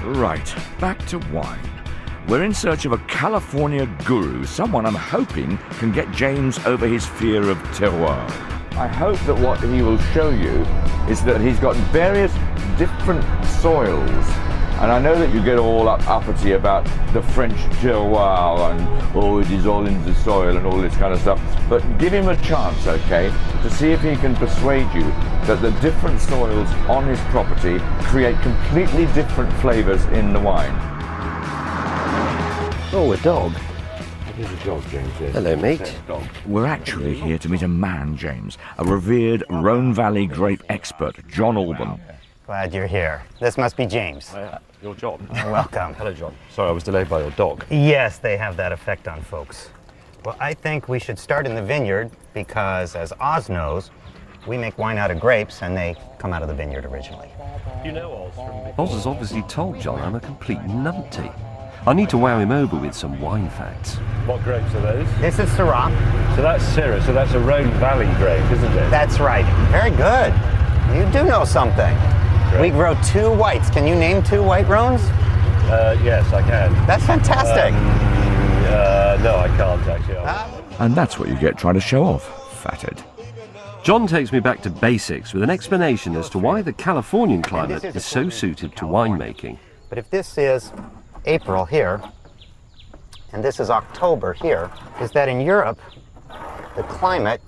Right, back to wine. We're in search of a California guru, someone I'm hoping can get James over his fear of terroir. I hope that what he will show you is that he's got various different soils. And I know that you get all uppity about the French terroir and, oh, it is all in the soil and all this kind of stuff. But give him a chance, okay, to see if he can persuade you that the different soils on his property create completely different flavors in the wine. Oh, a dog. It is a dog, James. Yes. Hello, mate. Dog. We're actually here to meet a man, James, a revered Rhone Valley grape expert, John Alban. Glad you're here. This must be James. You're John. Welcome. Hello, John. Sorry, I was delayed by your dog. Yes, they have that effect on folks. Well, I think we should start in the vineyard because, as Oz knows, we make wine out of grapes and they come out of the vineyard originally. You know Oz from before. Oz has obviously told John I'm a complete numpty. I need to wow him over with some wine facts. What grapes are those? This is Syrah. So that's Syrah, so that's a Rhone Valley grape, isn't it? That's right. Very good. You do know something. Great. We grow 2 whites. Can you name 2 white Rhones? Yes, I can. That's fantastic. No, I can't actually. And that's what you get trying to show off, fathead. John takes me back to basics with an explanation as to why the Californian climate is so suited to winemaking. But if this is April here, and this is October here, is that in Europe, the climate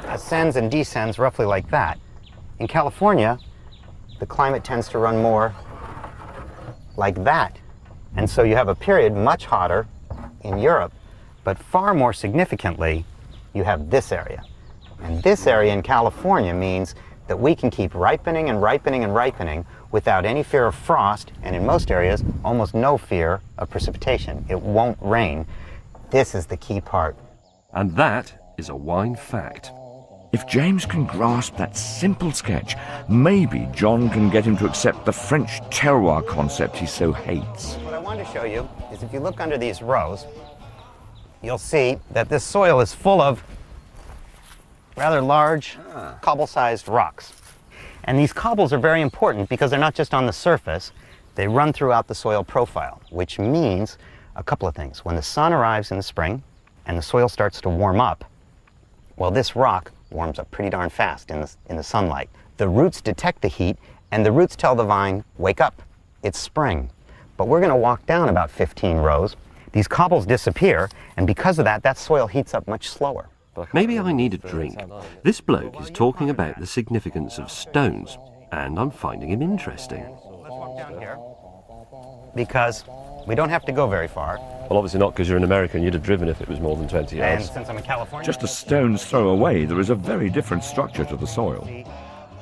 ascends and descends roughly like that. In California, the climate tends to run more like that. And so you have a period much hotter in Europe, but far more significantly, you have this area. And this area in California means that we can keep ripening and ripening and ripening without any fear of frost, and in most areas, almost no fear of precipitation. It won't rain. This is the key part. And that is a wine fact. If James can grasp that simple sketch, maybe John can get him to accept the French terroir concept he so hates. What I want to show you is if you look under these rows, you'll see that this soil is full of rather large cobble-sized rocks. And these cobbles are very important because they're not just on the surface, they run throughout the soil profile, which means a couple of things. When the sun arrives in the spring and the soil starts to warm up, well, this rock warms up pretty darn fast in the sunlight. The roots detect the heat and the roots tell the vine, wake up, it's spring. But we're gonna walk down about 15 rows. These cobbles disappear, and because of that, that soil heats up much slower. Maybe I need a drink. This bloke is talking about the significance of stones, and I'm finding him interesting. Let's walk down here, because we don't have to go very far. Well, obviously not, because you're an American. You'd have driven if it was more than 20 And yards. since I'm in California, Just a stone's throw away, there is a very different structure to the soil.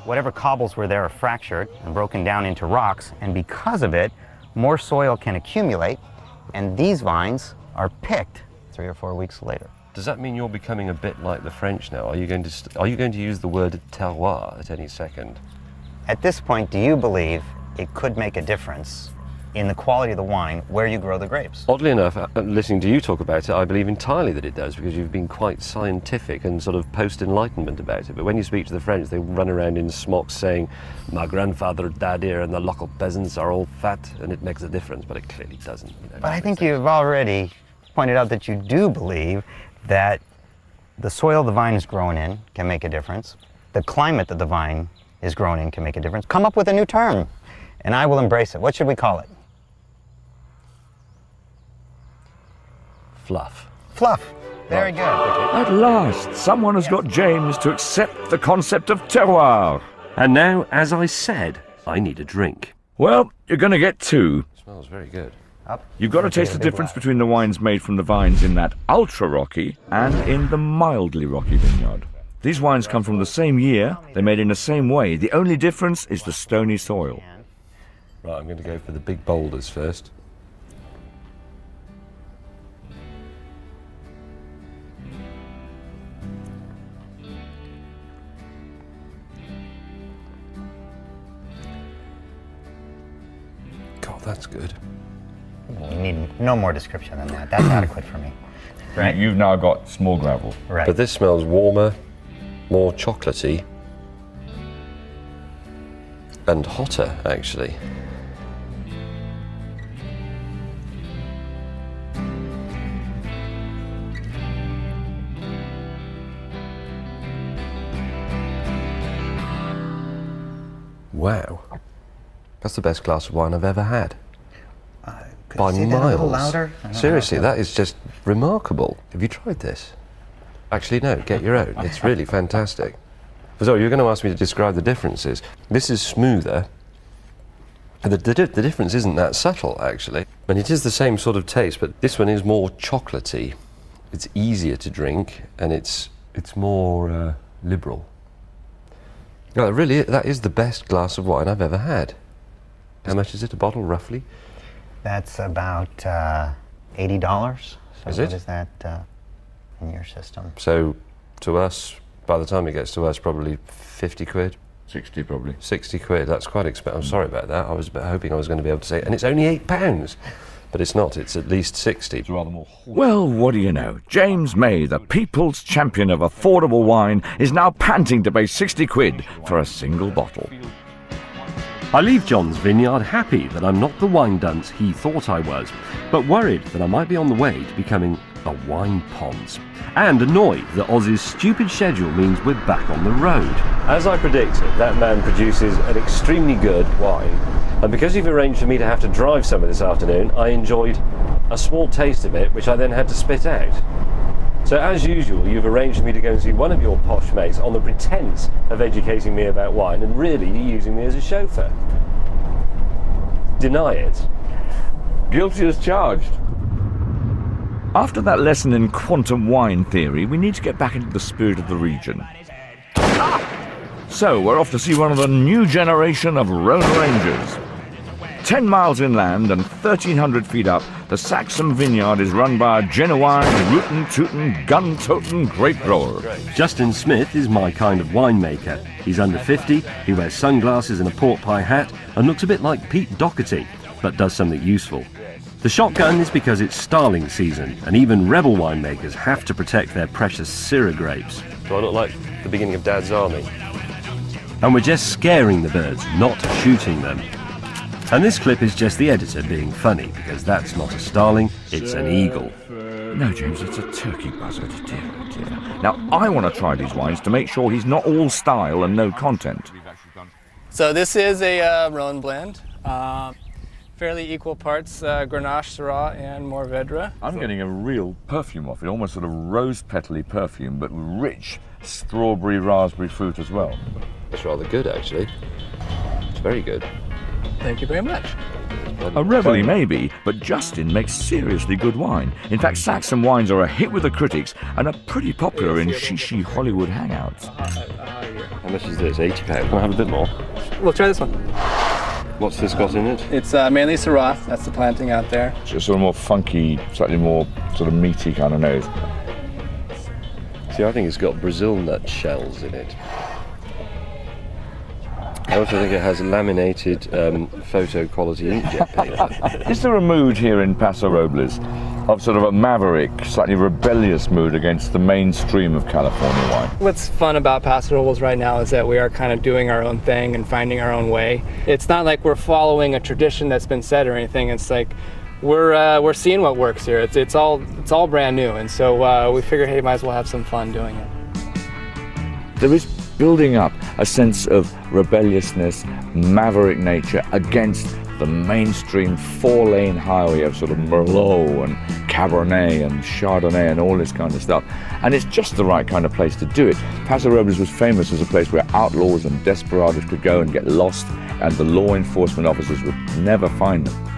whatever cobbles were there are fractured and broken down into rocks, and because of it, more soil can accumulate, and these vines are picked 3 or 4 weeks later. Does that mean you're becoming a bit like the French now? Are you going to use the word terroir at any second? At this point, do you believe it could make a difference in the quality of the wine where you grow the grapes? Oddly enough, listening to you talk about it, I believe entirely that it does, because you've been quite scientific and sort of post-enlightenment about it. But when you speak to the French, they run around in smocks saying, my grandfather, daddy, and the local peasants are all fat, and it makes a difference, but it clearly doesn't. You know, But I think you've already pointed out that you do believe that the soil the vine is grown in can make a difference. The climate that the vine is grown in can make a difference. Come up with a new term, and I will embrace it. What should we call it? Fluff. Fluff. Very good. At last, someone has got James to accept the concept of terroir. And now, as I said, I need a drink. Well, you're going to get 2. Smells very good. Up. You've got to taste the difference between the wines made from the vines in that ultra-rocky and in the mildly rocky vineyard. These wines come from the same year, they're made in the same way. The only difference is the stony soil. Right, I'm going to go for the big boulders first. God, that's good. We need no more description than that. That's adequate for me. Right. You've now got small gravel. Right. But this smells warmer, more chocolatey. and hotter, actually. Wow, that's the best glass of wine I've ever had. By say that a little miles. louder? I don't Seriously, know. that is just remarkable. Have you tried this? Actually, no, get your own. It's really fantastic. So you're going to ask me to describe the differences. This is smoother. The difference isn't that subtle, actually. And it is the same sort of taste, but this one is more chocolatey. It's easier to drink, and it's more liberal. No, really, that is the best glass of wine I've ever had. How much is it a bottle, roughly? That's about $80. So Is it? what is that in your system? So, to us, by the time it gets to us, probably 50 quid. 60 probably. 60 quid, that's quite expensive. I'm sorry about that. I was hoping I was going to be able to say, and it's only £8. But it's not, it's at least 60. It's rather more. Well, what do you know? James May, the people's champion of affordable wine, is now panting to pay 60 quid for a single bottle. I leave John's vineyard happy that I'm not the wine dunce he thought I was, but worried that I might be on the way to becoming a wine ponce, and annoyed that Oz's stupid schedule means we're back on the road. As I predicted, that man produces an extremely good wine. And because you've arranged for me to have to drive some of this afternoon, I enjoyed a small taste of it, which I then had to spit out. So as usual, you've arranged for me to go and see one of your posh mates on the pretense of educating me about wine, and really you're using me as a chauffeur. Deny it. Guilty as charged. After that lesson in quantum wine theory, we need to get back into the spirit of the region. So we're off to see one of the new generation of Rhone Rangers. 10 miles inland and 1,300 feet up, the Saxon vineyard is run by a genuine, rootin'-tootin', gun-totin' grape grower. Justin Smith is my kind of winemaker. He's under 50, he wears sunglasses and a pork pie hat, and looks a bit like Pete Doherty, but does something useful. The shotgun is because it's starling season, and even rebel winemakers have to protect their precious Syrah grapes. Do I look like the beginning of Dad's army? And we're just scaring the birds, not shooting them. And this clip is just the editor being funny, because that's not a starling, it's an eagle. No, James, it's a turkey buzzard, dear, dear. Now, I want to try these wines to make sure he's not all style and no content. So this is a Rhone blend. Fairly equal parts Grenache, Syrah, and Mourvedre. I'm getting a real perfume off it, almost sort of rose petally perfume, but rich strawberry, raspberry fruit as well. That's rather good, actually. It's very good. Thank you very much. A rebel he may be, but Justin makes seriously good wine. In fact, Saxon wines are a hit with the critics and are pretty popular in shishi Hollywood hangouts. How much is this? £80? Can I have a bit more? We'll try this one. What's this got in it? It's mainly Syrah. That's the planting out there. It's just sort of more funky, slightly more sort of meaty kind of nose. See, I think it's got Brazil nut shells in it. I also think it has laminated photo quality inkjet paper. Is there a mood here in Paso Robles of sort of a maverick, slightly rebellious mood against the mainstream of California wine? What's fun about Paso Robles right now is that we are kind of doing our own thing and finding our own way. It's not like we're following a tradition that's been set or anything. It's like we're seeing what works here. It's all brand new, and so we figured, hey, might as well have some fun doing it. There is building up a sense of rebelliousness, maverick nature against the mainstream four-lane highway of sort of Merlot and Cabernet and Chardonnay and all this kind of stuff. And it's just the right kind of place to do it. Paso Robles was famous as a place where outlaws and desperados could go and get lost, and the law enforcement officers would never find them.